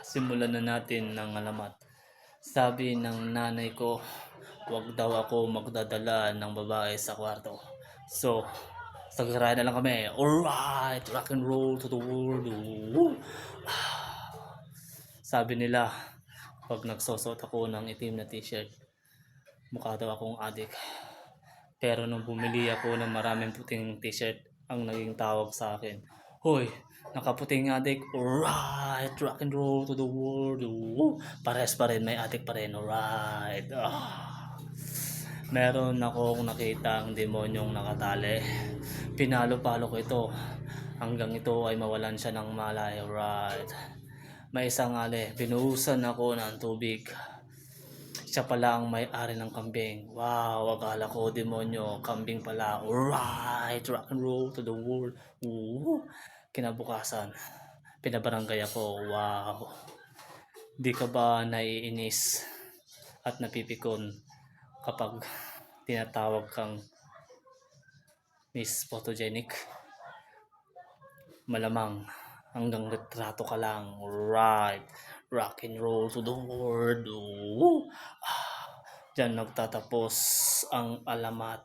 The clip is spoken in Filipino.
Simulan na natin ng alamat. Sabi ng nanay ko, wag daw ako magdadala ng babae sa kwarto. So, sagrayan na lang kami. Alright, rock and roll to the world. Woo! Sabi nila, pag nagsusot ako ng itim na t-shirt, mukha daw akong adik. Pero nung bumili ako ng maraming puting t-shirt, ang naging tawag sa akin, "Hoy, nakaputing adik, alright, rock and roll to the world, woo!" Pares pa rin, may adik pa rin, alright. Meron akong nakitang demonyong nakatali. Pinalo-palo ko ito hanggang ito ay mawalan siya ng malay, alright. May isang ali, binuhusan ako ng tubig. Siya pala ang may-ari ng kambing. Wow, akala ko demonyo, kambing pala. Alright, rock and roll to the world. Woo! Kinabukasan, pinabarangay ako. Wow. Di ka ba naiinis at napipikon kapag tinatawag kang Miss Photogenic? Malamang hanggang retrato ka lang. Right, rock and roll to the world. Woo! Diyan nagtatapos ang alamat.